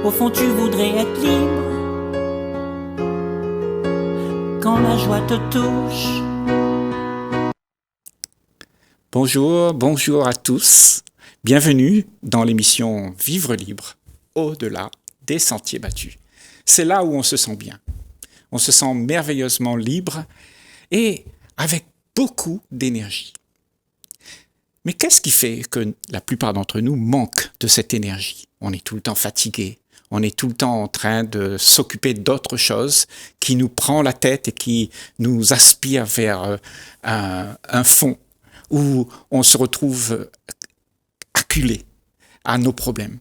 Au fond tu voudrais être libre quand la joie te touche. Bonjour à tous. Bienvenue dans l'émission Vivre libre, au-delà des sentiers battus. C'est là où on se sent bien. On se sent merveilleusement libre et avec beaucoup d'énergie. Mais qu'est-ce qui fait que la plupart d'entre nous manquent de cette énergie ? On est tout le temps fatigué, on est tout le temps en train de s'occuper d'autres choses qui nous prend la tête et qui nous aspire vers un fond où on se retrouve acculé à nos problèmes.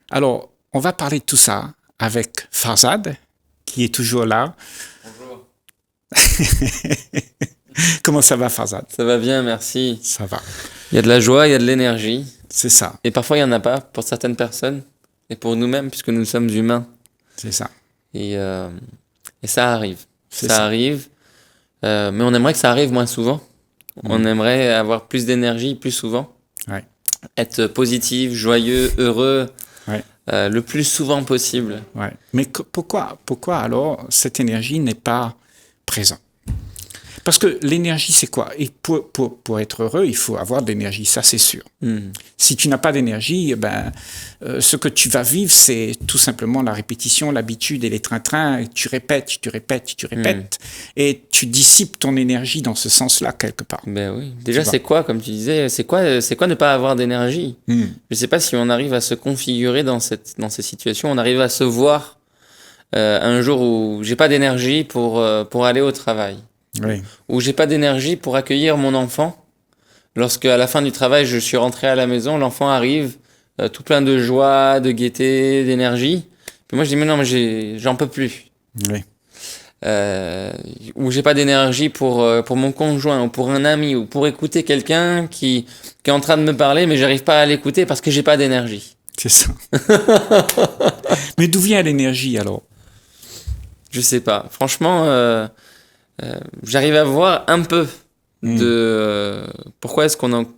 Alors, on va parler de tout ça avec Farzad, qui est toujours là. Bonjour. Comment ça va, Farzad ? Ça va bien, merci. Ça va. Il y a de la joie, il y a de l'énergie. C'est ça. Et parfois, il n'y en a pas pour certaines personnes. Et pour nous-mêmes, puisque nous sommes humains. C'est ça. Et ça arrive. C'est Ça arrive. Mais on aimerait que ça arrive moins souvent. On aimerait avoir plus d'énergie plus souvent. Ouais. Être positif, joyeux, heureux. Ouais. Le plus souvent possible. Ouais. Mais pourquoi alors cette énergie n'est pas présente ? Parce que l'énergie, c'est quoi ? Et pour être heureux, il faut avoir de l'énergie, ça c'est sûr. Si tu n'as pas d'énergie, ce que tu vas vivre, c'est tout simplement la répétition, l'habitude et les trains-trains. Et tu répètes. Et tu dissipes ton énergie dans ce sens-là, quelque part. Ben oui. Déjà, c'est quoi, comme tu disais, c'est quoi ne pas avoir d'énergie ? Je ne sais pas si on arrive à se configurer dans ces situations, on arrive à se voir un jour où j'ai pas d'énergie pour aller au travail. Oui. Où j'ai pas d'énergie pour accueillir mon enfant. Lorsque à la fin du travail, je suis rentré à la maison, l'enfant arrive tout plein de joie, de gaieté, d'énergie. Puis moi je dis mais non, mais j'en peux plus. Oui. Où j'ai pas d'énergie pour mon conjoint ou pour un ami ou pour écouter quelqu'un qui est en train de me parler mais j'arrive pas à l'écouter parce que j'ai pas d'énergie. C'est ça. Mais d'où vient l'énergie alors ? Je sais pas. Franchement, j'arrive à voir un peu de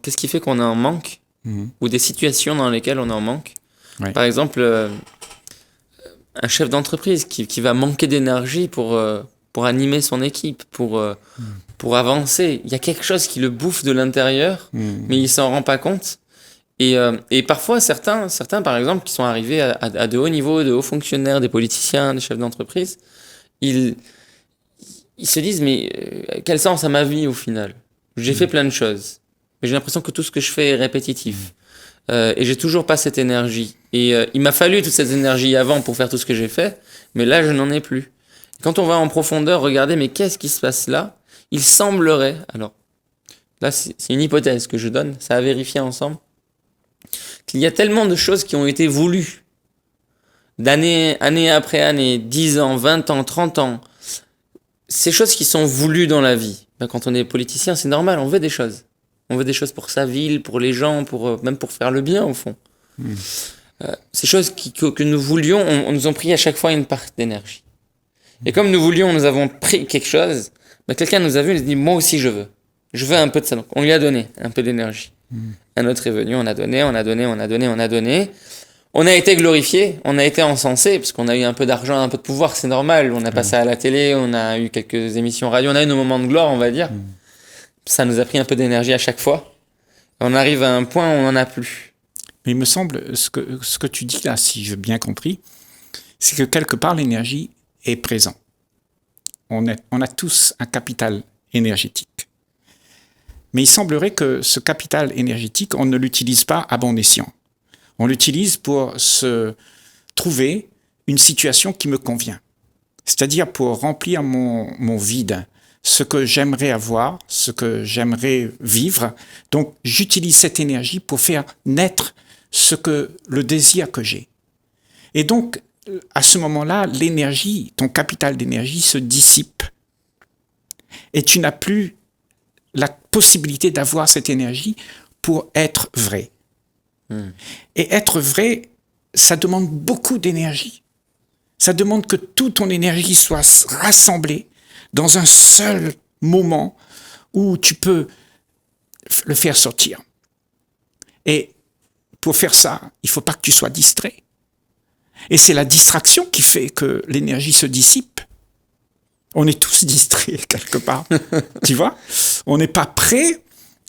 qu'est-ce qui fait qu'on en manque ou des situations dans lesquelles on en manque. Ouais. Par exemple, un chef d'entreprise qui va manquer d'énergie pour animer son équipe, pour avancer. Il y a quelque chose qui le bouffe de l'intérieur, mais il s'en rend pas compte. Et parfois, certains, par exemple, qui sont arrivés à de hauts niveaux, de hauts fonctionnaires, des politiciens, des chefs d'entreprise, ils se disent, mais quel sens à ma vie au final ? J'ai fait plein de choses, mais j'ai l'impression que tout ce que je fais est répétitif. Et j'ai toujours pas cette énergie. Et il m'a fallu toute cette énergie avant pour faire tout ce que j'ai fait, mais là, je n'en ai plus. Quand on va en profondeur regarder, mais qu'est-ce qui se passe là ? Il semblerait, alors là, c'est une hypothèse que je donne, ça a vérifié ensemble, qu'il y a tellement de choses qui ont été voulues, année après année, 10 ans, 20 ans, 30 ans, ces choses qui sont voulues dans la vie. Quand on est politicien, c'est normal, on veut des choses. On veut des choses pour sa ville, pour les gens, même pour faire le bien, au fond. Ces choses que nous voulions, on nous a pris à chaque fois une part d'énergie. Et comme nous voulions, nous avons pris quelque chose, quelqu'un nous a vu, il nous a dit, moi aussi je veux. Je veux un peu de ça. Donc on lui a donné un peu d'énergie. Un autre est venu, on a donné. On a été glorifié, on a été encensé, parce qu'on a eu un peu d'argent, un peu de pouvoir, c'est normal. On a passé à la télé, on a eu quelques émissions radio, on a eu nos moments de gloire, on va dire. Ça nous a pris un peu d'énergie à chaque fois. On arrive à un point où on n'en a plus. Mais il me semble, ce que tu dis là, si j'ai bien compris, c'est que quelque part l'énergie est présente. On a tous un capital énergétique. Mais il semblerait que ce capital énergétique, on ne l'utilise pas à bon escient. On l'utilise pour se trouver une situation qui me convient. C'est-à-dire pour remplir mon vide, ce que j'aimerais avoir, ce que j'aimerais vivre. Donc, j'utilise cette énergie pour faire naître le désir que j'ai. Et donc, à ce moment-là, l'énergie, ton capital d'énergie se dissipe. Et tu n'as plus la possibilité d'avoir cette énergie pour être vrai. Et être vrai, ça demande beaucoup d'énergie. Ça demande que toute ton énergie soit rassemblée dans un seul moment où tu peux le faire sortir. Et pour faire ça, il ne faut pas que tu sois distrait. Et c'est la distraction qui fait que l'énergie se dissipe. On est tous distraits quelque part, tu vois. On n'est pas prêt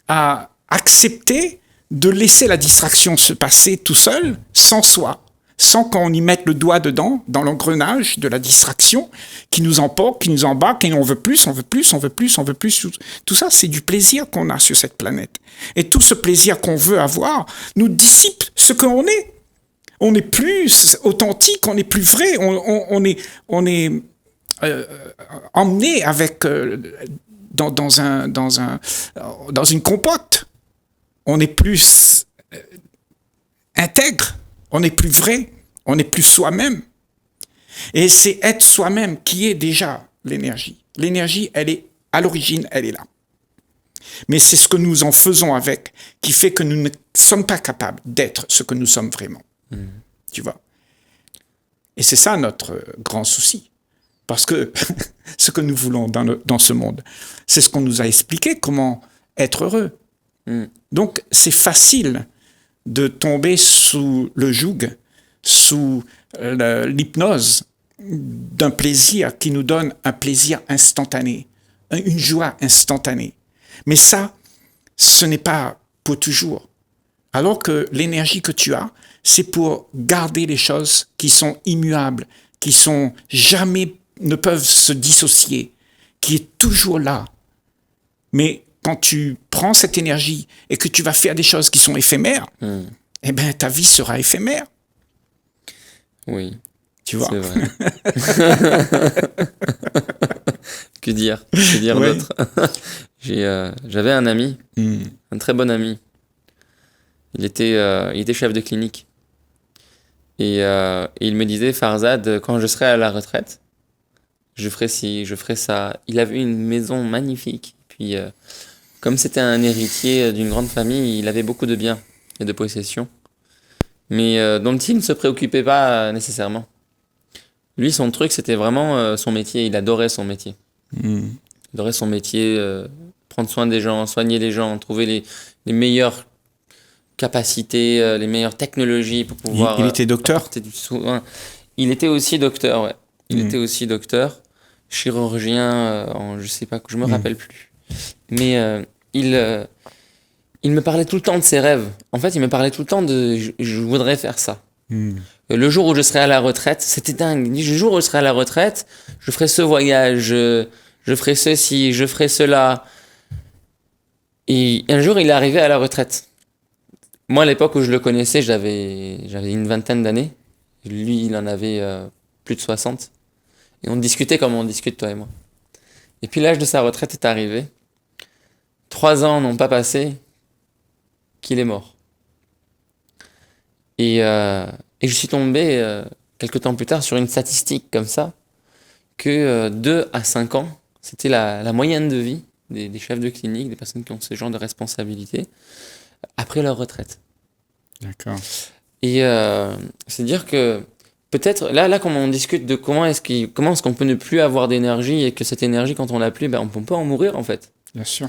à accepter de laisser la distraction se passer tout seul, sans soi, sans qu'on y mette le doigt dedans, dans l'engrenage de la distraction, qui nous emporte, qui nous embarque, et on veut plus, on veut plus, on veut plus, on veut plus. Tout ça, c'est du plaisir qu'on a sur cette planète. Et tout ce plaisir qu'on veut avoir nous dissipe ce qu'on est. On n'est plus authentique, on n'est plus vrai, on est emmené avec dans une compote. On est plus intègre, on n'est plus vrai, on n'est plus soi-même. Et c'est être soi-même qui est déjà l'énergie. L'énergie, elle est à l'origine, elle est là. Mais c'est ce que nous en faisons avec qui fait que nous ne sommes pas capables d'être ce que nous sommes vraiment. Tu vois. Et c'est ça notre grand souci. Parce que ce que nous voulons dans ce monde, c'est ce qu'on nous a expliqué, comment être heureux. Donc, c'est facile de tomber sous le joug, sous l'hypnose d'un plaisir qui nous donne un plaisir instantané, une joie instantanée. Mais ça, ce n'est pas pour toujours. Alors que l'énergie que tu as, c'est pour garder les choses qui sont immuables, qui sont jamais, ne peuvent se dissocier, qui est toujours là. Mais quand tu prends cette énergie et que tu vas faire des choses qui sont éphémères, eh ben ta vie sera éphémère. Oui. Tu vois. C'est vrai. Que dire Ouais. d'autre? J'avais un ami, un très bon ami. Il était chef de clinique. Et il me disait, Farzad, quand je serai à la retraite, je ferai ci, je ferai ça. Il avait une maison magnifique. Puis, comme c'était un héritier d'une grande famille, il avait beaucoup de biens et de possessions, mais dont il ne se préoccupait pas nécessairement. Lui, son truc, c'était vraiment son métier. Il adorait son métier. Il adorait son métier, prendre soin des gens, soigner les gens, trouver les meilleures capacités, les meilleures technologies pour pouvoir... Il était docteur. apporter du soin. Il était aussi docteur, ouais. Il était aussi docteur, chirurgien, je sais pas, je me rappelle plus. Mais il me parlait tout le temps de ses rêves. En fait, il me parlait tout le temps de je voudrais faire ça. Le jour où je serai à la retraite, c'était dingue. Il dit, le jour où je serai à la retraite, je ferai ce voyage, je ferai ceci, je ferai cela. Et un jour, il est arrivé à la retraite. Moi, à l'époque où je le connaissais, j'avais une vingtaine d'années. Lui, il en avait plus de 60. Et on discutait comme on discute, toi et moi. Et puis l'âge de sa retraite est arrivé. 3 ans n'ont pas passé qu'il est mort. Et je suis tombé, quelques temps plus tard, sur une statistique comme ça, que 2 à 5 ans, c'était la moyenne de vie des chefs de clinique, des personnes qui ont ce genre de responsabilité, après leur retraite. D'accord. Et c'est dire que peut-être, là comme on discute de comment est-ce qu'on peut ne plus avoir d'énergie, et que cette énergie, quand on l'a plus, on peut en mourir en fait. Bien sûr.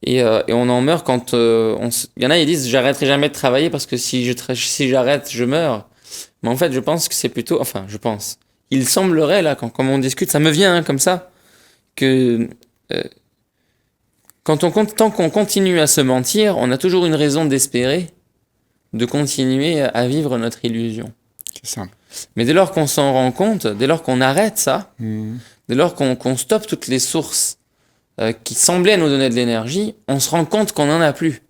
Et on en meurt quand il y en a, ils disent j'arrêterai jamais de travailler parce que si j'arrête, je meurs. Mais en fait, je pense que c'est plutôt, il semblerait là, comme on discute, ça me vient comme ça, que tant qu'on continue à se mentir, on a toujours une raison d'espérer de continuer à vivre notre illusion. C'est ça. Mais dès lors qu'on s'en rend compte, dès lors qu'on arrête ça, dès lors qu'on stoppe toutes les sources qui semblaient nous donner de l'énergie, on se rend compte qu'on n'en a plus.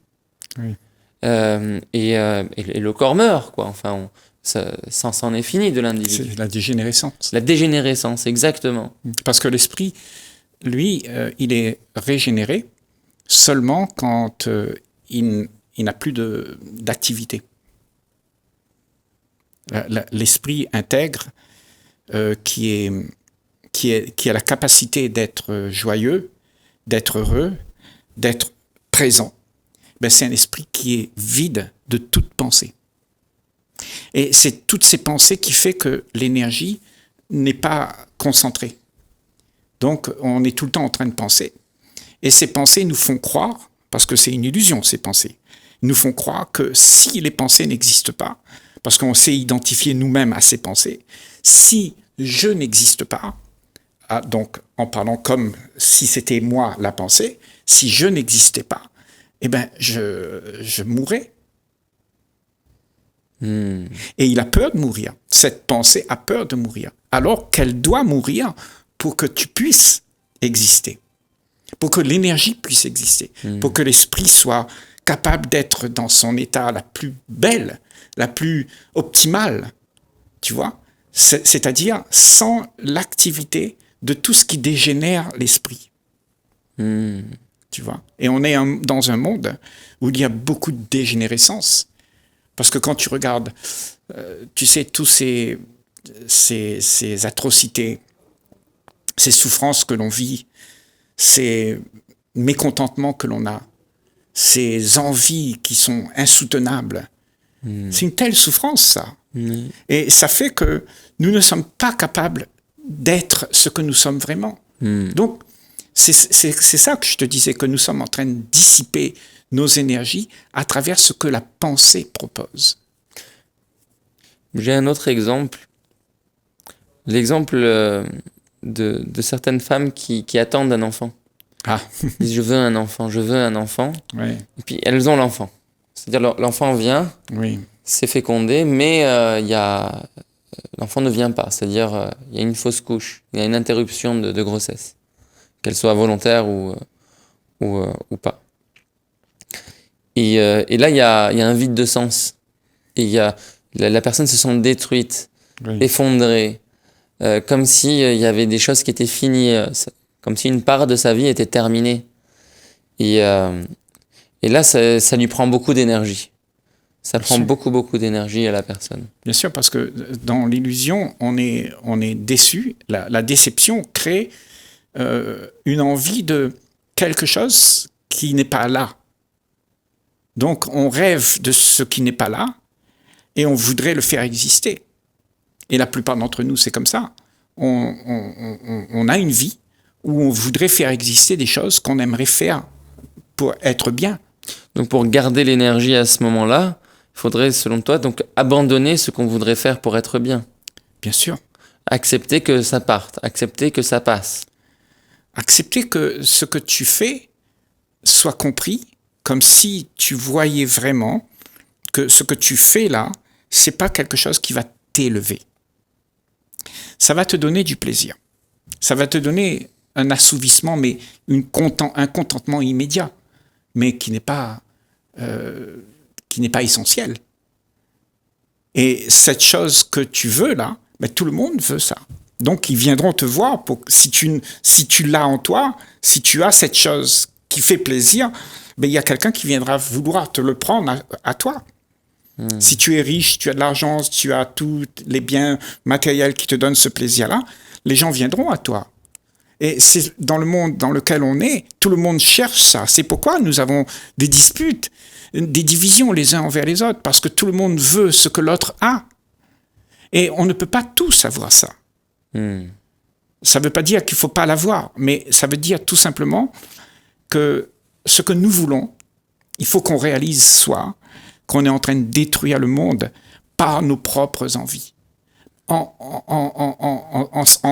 Oui. Et le corps meurt, quoi. Enfin, ça en est fini de l'individu. C'est la dégénérescence. La dégénérescence, exactement. Parce que l'esprit, lui, il est régénéré seulement quand il n'a plus d'activité. L'esprit intègre qui a la capacité d'être joyeux, d'être heureux, d'être présent, c'est un esprit qui est vide de toute pensée. Et c'est toutes ces pensées qui fait que l'énergie n'est pas concentrée. Donc, on est tout le temps en train de penser. Et ces pensées nous font croire, parce que c'est une illusion, ces pensées, Ils nous font croire que si les pensées n'existent pas, parce qu'on sait identifier nous-mêmes à ces pensées, si je n'existe pas, donc en parlant comme si c'était moi la pensée, si je n'existais pas, eh ben je mourrais. Et il a peur de mourir. Cette pensée a peur de mourir. Alors qu'elle doit mourir pour que tu puisses exister. Pour que l'énergie puisse exister. Pour que l'esprit soit capable d'être dans son état la plus belle, la plus optimale. Tu vois ? C'est-à-dire sans l'activité de tout ce qui dégénère l'esprit. Tu vois ? Et on est dans un monde où il y a beaucoup de dégénérescence. Parce que quand tu regardes, tu sais, tous ces atrocités, ces souffrances que l'on vit, ces mécontentements que l'on a, ces envies qui sont insoutenables, c'est une telle souffrance, ça. Et ça fait que nous ne sommes pas capables d'être ce que nous sommes vraiment. Donc, c'est ça que je te disais, que nous sommes en train de dissiper nos énergies à travers ce que la pensée propose. J'ai un autre exemple. L'exemple de certaines femmes qui attendent un enfant. Ils disent, je veux un enfant, je veux un enfant. Oui. Et puis elles ont l'enfant. C'est-à-dire l'enfant vient, c'est fécondé, mais l'enfant ne vient pas. C'est-à-dire il y a une fausse couche, il y a une interruption de grossesse, qu'elle soit volontaire ou pas. Et là, il y a un vide de sens. Et la personne se sent détruite, effondrée, comme s'il y avait des choses qui étaient finies, comme si une part de sa vie était terminée. Et là, ça lui prend beaucoup d'énergie. Ça prend beaucoup d'énergie à la personne. Bien sûr, parce que dans l'illusion, on est déçu. La déception crée une envie de quelque chose qui n'est pas là. Donc, on rêve de ce qui n'est pas là et on voudrait le faire exister. Et la plupart d'entre nous, c'est comme ça. On a une vie où on voudrait faire exister des choses qu'on aimerait faire pour être bien. Donc, pour garder l'énergie à ce moment-là, il faudrait, selon toi, donc abandonner ce qu'on voudrait faire pour être bien. Bien sûr. Accepter que ça parte, accepter que ça passe. Accepter que ce que tu fais soit compris comme si tu voyais vraiment que ce que tu fais là, c'est pas quelque chose qui va t'élever. Ça va te donner du plaisir. Ça va te donner un assouvissement, mais un contentement immédiat, mais qui n'est pas essentiel. Et cette chose que tu veux là, ben, tout le monde veut ça. Donc ils viendront te voir si tu l'as en toi, si tu as cette chose qui fait plaisir, ben, il y a quelqu'un qui viendra vouloir te le prendre à toi. Si tu es riche, tu as de l'argent, tu as tous les biens matériels qui te donnent ce plaisir-là, les gens viendront à toi. Et c'est dans le monde dans lequel on est, tout le monde cherche ça. C'est pourquoi nous avons des disputes, des divisions les uns envers les autres, parce que tout le monde veut ce que l'autre a. Et on ne peut pas tous avoir ça. Ça ne veut pas dire qu'il ne faut pas l'avoir, mais ça veut dire tout simplement que ce que nous voulons, il faut qu'on réalise qu'on est en train de détruire le monde par nos propres envies. En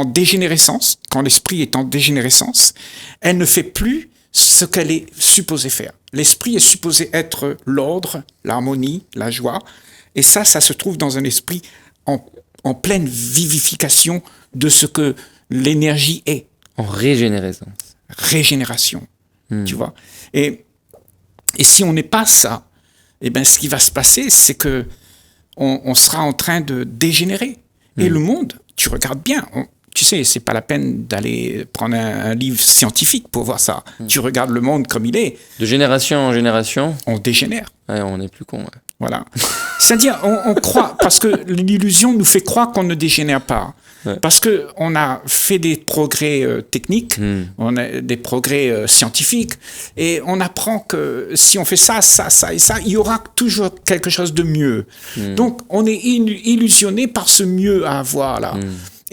dégénérescence, quand l'esprit est en dégénérescence, elle ne fait plus ce qu'elle est supposée faire. L'esprit est supposé être l'ordre, l'harmonie, la joie, et ça se trouve dans un esprit en pleine vivification de ce que l'énergie est. En régénérescence. Régénération, tu vois. Et si on n'est pas ça, eh ben, ce qui va se passer, c'est que on sera en train de dégénérer. Et le monde, tu regardes bien, tu sais, c'est pas la peine d'aller prendre un livre scientifique pour voir ça. Tu regardes le monde comme il est. De génération en génération. On dégénère. Ouais, on n'est plus con. Ouais. Voilà. C'est-à-dire, on croit, parce que l'illusion nous fait croire qu'on ne dégénère pas. Ouais. Parce qu'on a fait des progrès techniques, on a des progrès scientifiques, et on apprend que si on fait ça et ça, il y aura toujours quelque chose de mieux. Donc, on est illusionné par ce mieux à avoir là.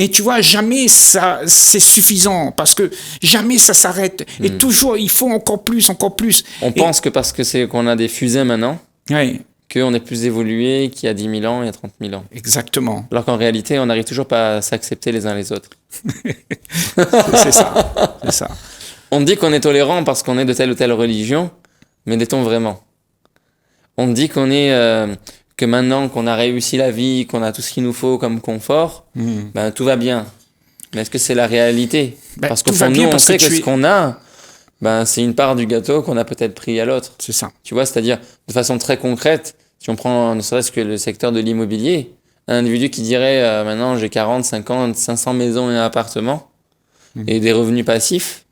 Et tu vois, jamais ça, c'est suffisant parce que jamais ça s'arrête. Et toujours, il faut encore plus, encore plus. On pense que parce que c'est qu'on a des fusées maintenant, Oui, qu'on est plus évolué qu'il y a 10 000 ans, il y a 30 000 ans. exactement. Alors qu'en réalité, on n'arrive toujours pas à s'accepter les uns les autres. C'est ça. C'est ça. On dit qu'on est tolérant parce qu'on est de telle ou telle religion, mais l'est-on vraiment? On dit qu'on est que maintenant qu'on a réussi la vie, qu'on a tout ce qu'il nous faut comme confort, ben tout va bien. Mais est-ce que c'est la réalité? Ben, Parce qu'au tout va fond, bien nous, on parce sait que que tu ce es- qu'on a, ben c'est une part du gâteau qu'on a peut-être pris à l'autre. C'est ça. Tu vois, c'est-à-dire de façon très concrète, si on prend ne serait-ce que le secteur de l'immobilier, un individu qui dirait maintenant j'ai 40, 50, 500 maisons et un appartement et des revenus passifs,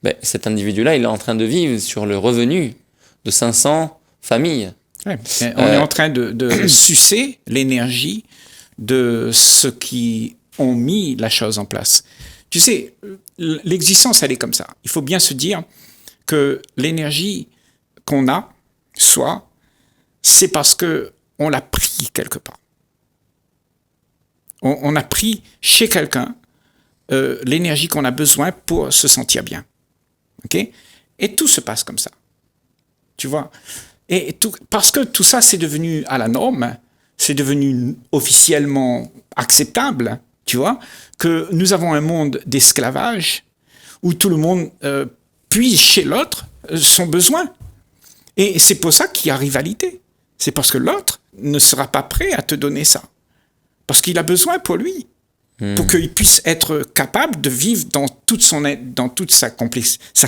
ben, cet individu-là, il est en train de vivre sur le revenu de 500 familles. Ouais. Et on est en train de sucer l'énergie de ceux qui ont mis la chose en place. Tu sais, l'existence, elle est comme ça. Il faut bien se dire que l'énergie qu'on a, c'est parce que on l'a pris quelque part. On a pris chez quelqu'un l'énergie qu'on a besoin pour se sentir bien. Okay? Et tout se passe comme ça. Tu vois? Et tout, parce que tout ça, c'est devenu à la norme, c'est devenu officiellement acceptable, tu vois, que nous avons un monde d'esclavage où tout le monde puise chez l'autre son besoin. Et c'est pour ça qu'il y a rivalité. C'est parce que l'autre ne sera pas prêt à te donner ça. Parce qu'il a besoin pour lui. Pour qu'il puisse être capable de vivre dans toute sa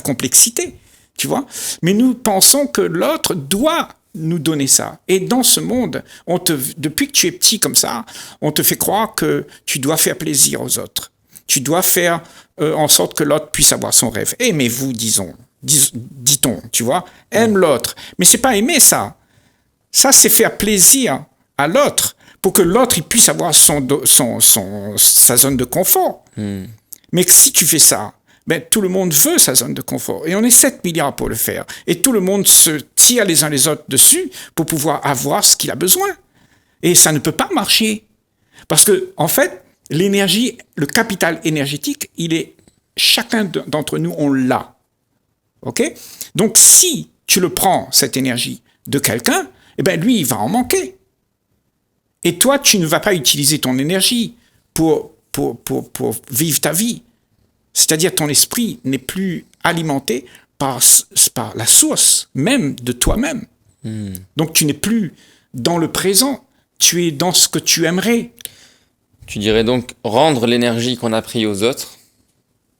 complexité. Tu vois? Mais nous pensons que l'autre doit nous donner ça. Et dans ce monde, depuis que tu es petit comme ça, on te fait croire que tu dois faire plaisir aux autres. Tu dois faire en sorte que l'autre puisse avoir son rêve. Aimez-vous, dit-on, tu vois? Aime l'autre. Mais c'est pas aimer ça. Ça, c'est faire plaisir à l'autre pour que l'autre il puisse avoir sa zone de confort. Mais si tu fais ça, ben, tout le monde veut sa zone de confort. Et on est 7 milliards pour le faire. Et tout le monde se tire les uns les autres dessus pour pouvoir avoir ce qu'il a besoin. Et ça ne peut pas marcher. Parce que, en fait, l'énergie, le capital énergétique, chacun d'entre nous, on l'a. OK? Donc, si tu le prends, cette énergie, de quelqu'un, eh ben, lui, il va en manquer. Et toi, tu ne vas pas utiliser ton énergie pour vivre ta vie. C'est-à-dire ton esprit n'est plus alimenté par la source même de toi-même. Donc tu n'es plus dans le présent, tu es dans ce que tu aimerais. Tu dirais donc rendre l'énergie qu'on a pris aux autres.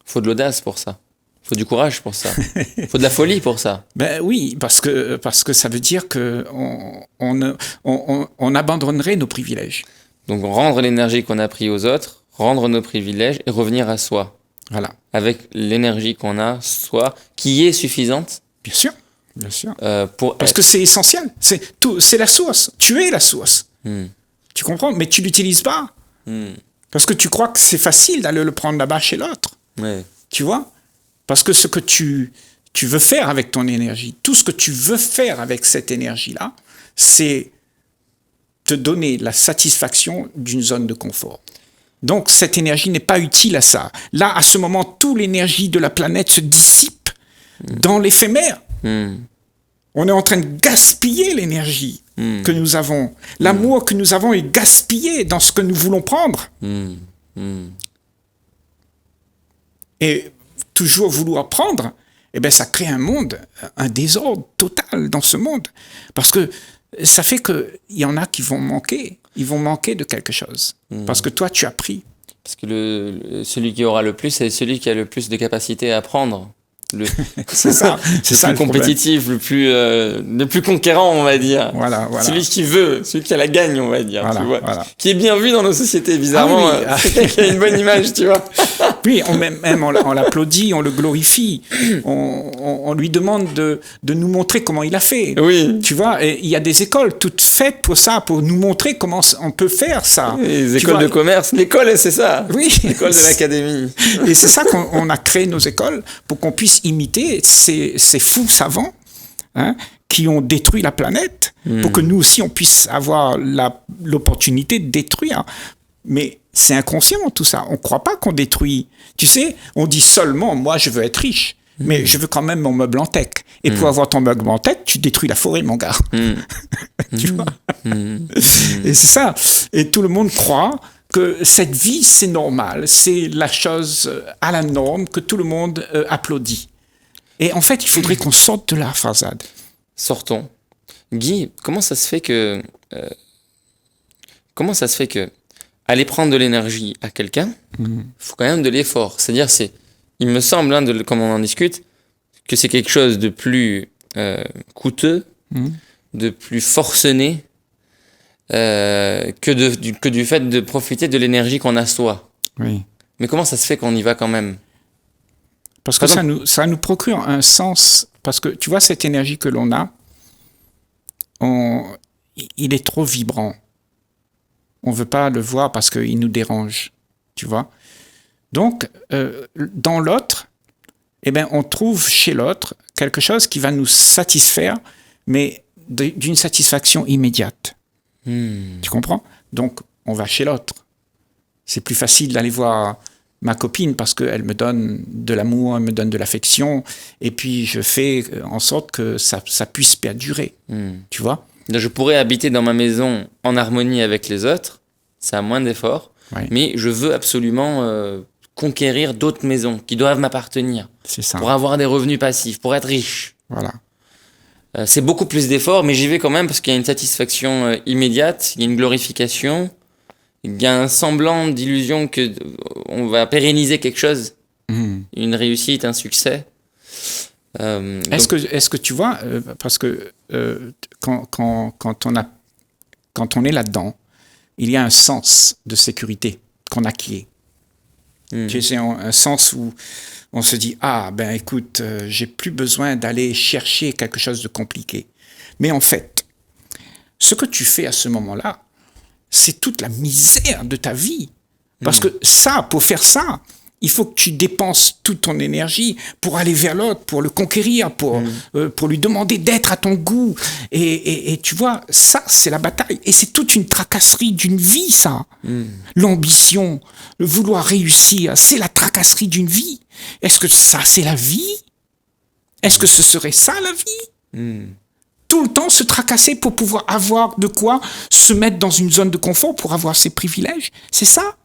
Faut de l'audace pour ça. Faut du courage pour ça. Faut de la folie pour ça. Ben oui, parce que ça veut dire que on abandonnerait nos privilèges. Donc rendre l'énergie qu'on a pris aux autres, rendre nos privilèges et revenir à soi. Voilà. Avec l'énergie qu'on a, soi, qui est suffisante. Bien sûr, bien sûr. Parce que c'est essentiel. C'est la source. Tu es la source. Tu comprends? Mais tu l'utilises pas. Parce que tu crois que c'est facile d'aller le prendre là-bas chez l'autre. Ouais. Tu vois? Parce que ce que tu veux faire avec ton énergie, tout ce que tu veux faire avec cette énergie-là, c'est te donner la satisfaction d'une zone de confort. Donc, cette énergie n'est pas utile à ça. Là, à ce moment, toute l'énergie de la planète se dissipe dans l'éphémère. On est en train de gaspiller l'énergie que nous avons. L'amour que nous avons est gaspillé dans ce que nous voulons prendre. Et toujours vouloir prendre, eh ben, ça crée un désordre total dans ce monde. Parce que ça fait qu'il y en a qui vont manquer. Ils vont manquer de quelque chose. Parce que toi, tu as pris. Parce que celui qui aura le plus, c'est celui qui a le plus de capacité à prendre. C'est ça. C'est ça, le plus compétitif, le plus conquérant, on va dire. Voilà. Celui qui veut, celui qui a la gagne, on va dire. Voilà, tu vois. Voilà. Qui est bien vu dans nos sociétés, bizarrement. C'est qui a une bonne image, tu vois. Oui, on l'applaudit, on le glorifie. On lui demande de nous montrer comment il a fait. Oui. Tu vois, et il y a des écoles toutes faites pour ça, pour nous montrer comment on peut faire ça. Les écoles de commerce, l'école, c'est ça. Oui. L'école de l'académie. Et c'est ça qu'on a créé nos écoles, pour qu'on puisse imiter ces fous savants qui ont détruit la planète, pour que nous aussi on puisse avoir l'opportunité de détruire Mais c'est inconscient tout ça. On ne croit pas qu'on détruit. Tu sais, on dit seulement, moi je veux être riche, mais je veux quand même mon meuble en tech. Et pour avoir ton meuble en tech, tu détruis la forêt, mon gars. Tu vois. Et c'est ça. Et tout le monde croit que cette vie, c'est normal. C'est la chose à la norme que tout le monde applaudit. Et en fait, il faudrait qu'on sorte de là, Farzad. Sortons. Guy, comment ça se fait que aller prendre de l'énergie à quelqu'un, faut quand même de l'effort. C'est-à-dire, il me semble, comme on en discute, que c'est quelque chose de plus coûteux, de plus forcené que du fait de profiter de l'énergie qu'on a soi. Oui. Mais comment ça se fait qu'on y va quand même? Parce que ça nous procure un sens. Parce que tu vois, cette énergie que l'on a, il est trop vibrant. On ne veut pas le voir parce qu'il nous dérange. Tu vois? Donc, dans l'autre, on trouve chez l'autre quelque chose qui va nous satisfaire, mais d'une satisfaction immédiate. Tu comprends? Donc, on va chez l'autre. C'est plus facile d'aller voir ma copine parce qu'elle me donne de l'amour, elle me donne de l'affection, et puis je fais en sorte que ça puisse perdurer. Tu vois? Je pourrais habiter dans ma maison en harmonie avec les autres, ça a moins d'efforts, mais je veux absolument conquérir d'autres maisons qui doivent m'appartenir. C'est ça. Pour avoir des revenus passifs, pour être riche. Voilà. C'est beaucoup plus d'efforts, mais j'y vais quand même parce qu'il y a une satisfaction immédiate, il y a une glorification, il y a un semblant d'illusion que on va pérenniser quelque chose, une réussite, un succès. Est-ce que tu vois, parce que quand on est là-dedans, il y a un sens de sécurité qu'on acquiert. Tu sais, un sens où on se dit, écoute, j'ai plus besoin d'aller chercher quelque chose de compliqué. Mais en fait, ce que tu fais à ce moment-là, c'est toute la misère de ta vie. Parce que pour faire ça, il faut que tu dépenses toute ton énergie pour aller vers l'autre, pour le conquérir, pour lui demander d'être à ton goût. Et tu vois, ça, c'est la bataille. Et c'est toute une tracasserie d'une vie, ça. L'ambition, le vouloir réussir, c'est la tracasserie d'une vie. Est-ce que ça, c'est la vie? Est-ce que ce serait ça, la vie? Tout le temps se tracasser pour pouvoir avoir de quoi se mettre dans une zone de confort pour avoir ses privilèges. C'est ça?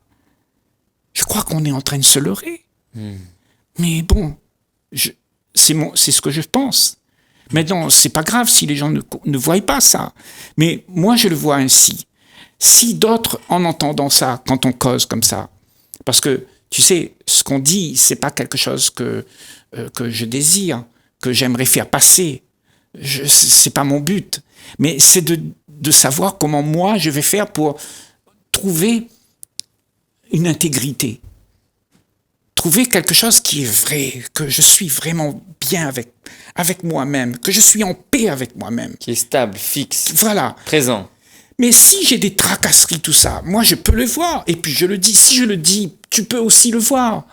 Je crois qu'on est en train de se leurrer. Mais bon, c'est ce que je pense. Maintenant, c'est pas grave si les gens ne voient pas ça. Mais moi, je le vois ainsi. Si d'autres, en entendant ça, quand on cause comme ça, parce que, tu sais, ce qu'on dit, c'est pas quelque chose que je désire, que j'aimerais faire passer. C'est pas mon but. Mais c'est de savoir comment moi, je vais faire pour trouver une intégrité. Trouver quelque chose qui est vrai, que je suis vraiment bien avec moi-même, que je suis en paix avec moi-même. Qui est stable, fixe, voilà. Présent. Mais si j'ai des tracasseries, tout ça, moi je peux le voir. Et puis je le dis, si je le dis, tu peux aussi le voir.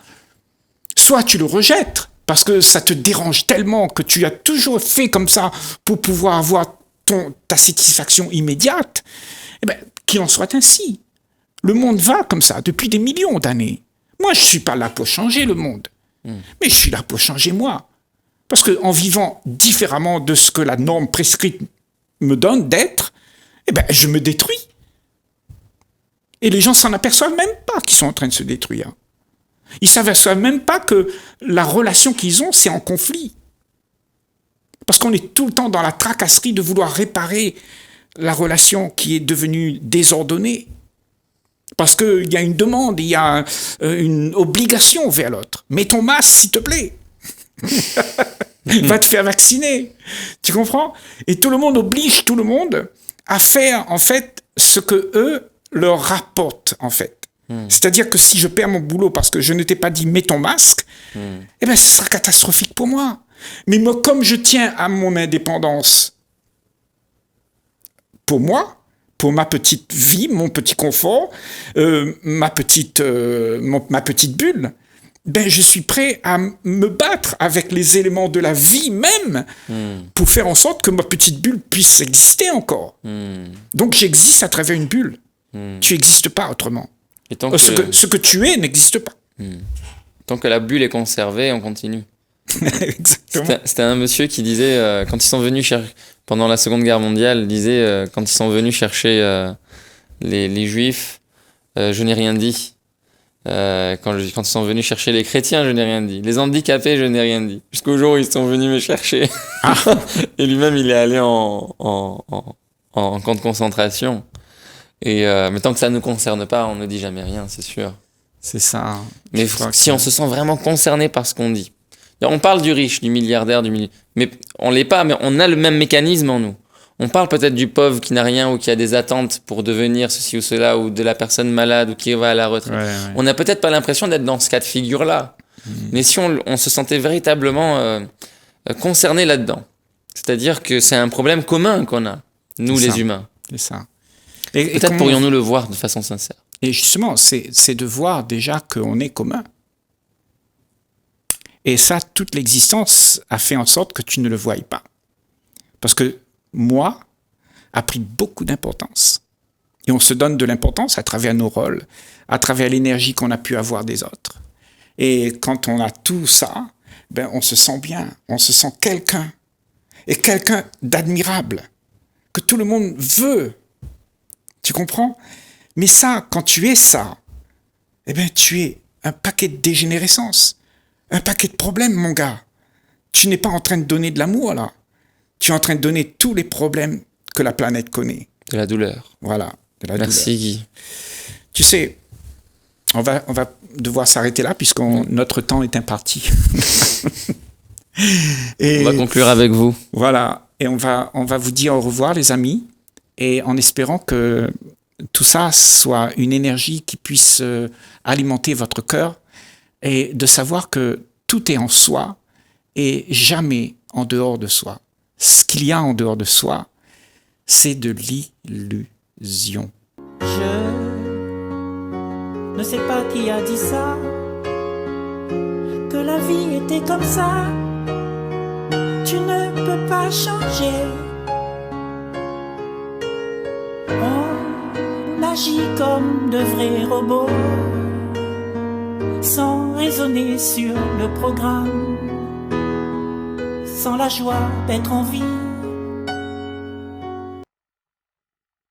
Soit tu le rejettes, parce que ça te dérange tellement que tu as toujours fait comme ça pour pouvoir avoir ta satisfaction immédiate. Qu'il en soit ainsi. Le monde va comme ça depuis des millions d'années. Moi, je ne suis pas là pour changer le monde. Mais je suis là pour changer moi. Parce qu'en vivant différemment de ce que la norme prescrite me donne d'être, je me détruis. Et les gens s'en aperçoivent même pas qu'ils sont en train de se détruire. Ils ne s'aperçoivent même pas que la relation qu'ils ont, c'est en conflit. Parce qu'on est tout le temps dans la tracasserie de vouloir réparer la relation qui est devenue désordonnée. Parce qu'il y a une demande, il y a une obligation vers l'autre. Mets ton masque, s'il te plaît. Va te faire vacciner. Tu comprends? Et tout le monde oblige tout le monde à faire, en fait, ce que eux leur rapportent, en fait. C'est-à-dire que si je perds mon boulot parce que je ne t'ai pas dit mets ton masque, ce sera catastrophique pour moi. Mais moi, comme je tiens à mon indépendance, pour moi, pour ma petite vie, mon petit confort, ma petite bulle, je suis prêt à me battre avec les éléments de la vie même pour faire en sorte que ma petite bulle puisse exister encore. Donc j'existe à travers une bulle. Tu n'existes pas autrement. Et tant que, Ce que tu es n'existe pas. tant que la bulle est conservée, on continue. Exactement. C'était un monsieur qui disait, quand ils sont venus pendant la Seconde Guerre mondiale, il disait, quand ils sont venus chercher les Juifs, je n'ai rien dit. Quand ils sont venus chercher les chrétiens, je n'ai rien dit. Les handicapés, je n'ai rien dit. Jusqu'au jour où ils sont venus me chercher. Et lui-même, il est allé en camp de concentration. Mais tant que ça ne nous concerne pas, on ne dit jamais rien, c'est sûr. C'est ça. Mais si on se sent vraiment concerné par ce qu'on dit. On parle du riche, du milliardaire, mais on l'est pas, mais on a le même mécanisme en nous. On parle peut-être du pauvre qui n'a rien ou qui a des attentes pour devenir ceci ou cela, ou de la personne malade ou qui va à la retraite. Ouais. On n'a peut-être pas l'impression d'être dans ce cas de figure-là. Mais si on se sentait véritablement concerné là-dedans, c'est-à-dire que c'est un problème commun qu'on a, nous les humains. C'est ça. Peut-être pourrions-nous le voir de façon sincère. Et justement, c'est de voir déjà qu'on est commun. Et ça, toute l'existence a fait en sorte que tu ne le voies pas. Parce que moi a pris beaucoup d'importance. Et on se donne de l'importance à travers nos rôles, à travers l'énergie qu'on a pu avoir des autres. Et quand on a tout ça, ben on se sent bien, on se sent quelqu'un. Et quelqu'un d'admirable, que tout le monde veut. Tu comprends? Mais ça, quand tu es ça, eh ben tu es un paquet de dégénérescence, un paquet de problèmes, mon gars. Tu n'es pas en train de donner de l'amour, là. Tu es en train de donner tous les problèmes que la planète connaît. De la douleur. Voilà, de la Merci douleur. Guy. Tu sais, on va devoir s'arrêter là puisque notre temps est imparti. Et on va conclure avec vous. Voilà, et on va vous dire au revoir, les amis, et en espérant que tout ça soit une énergie qui puisse alimenter votre cœur et de savoir que tout est en soi et jamais en dehors de soi. Ce qu'il y a en dehors de soi, c'est de l'illusion. Je ne sais pas qui a dit ça, que la vie était comme ça. Tu ne peux pas changer. On agit comme de vrais robots, sans raisonner sur le programme, sans la joie d'être en vie.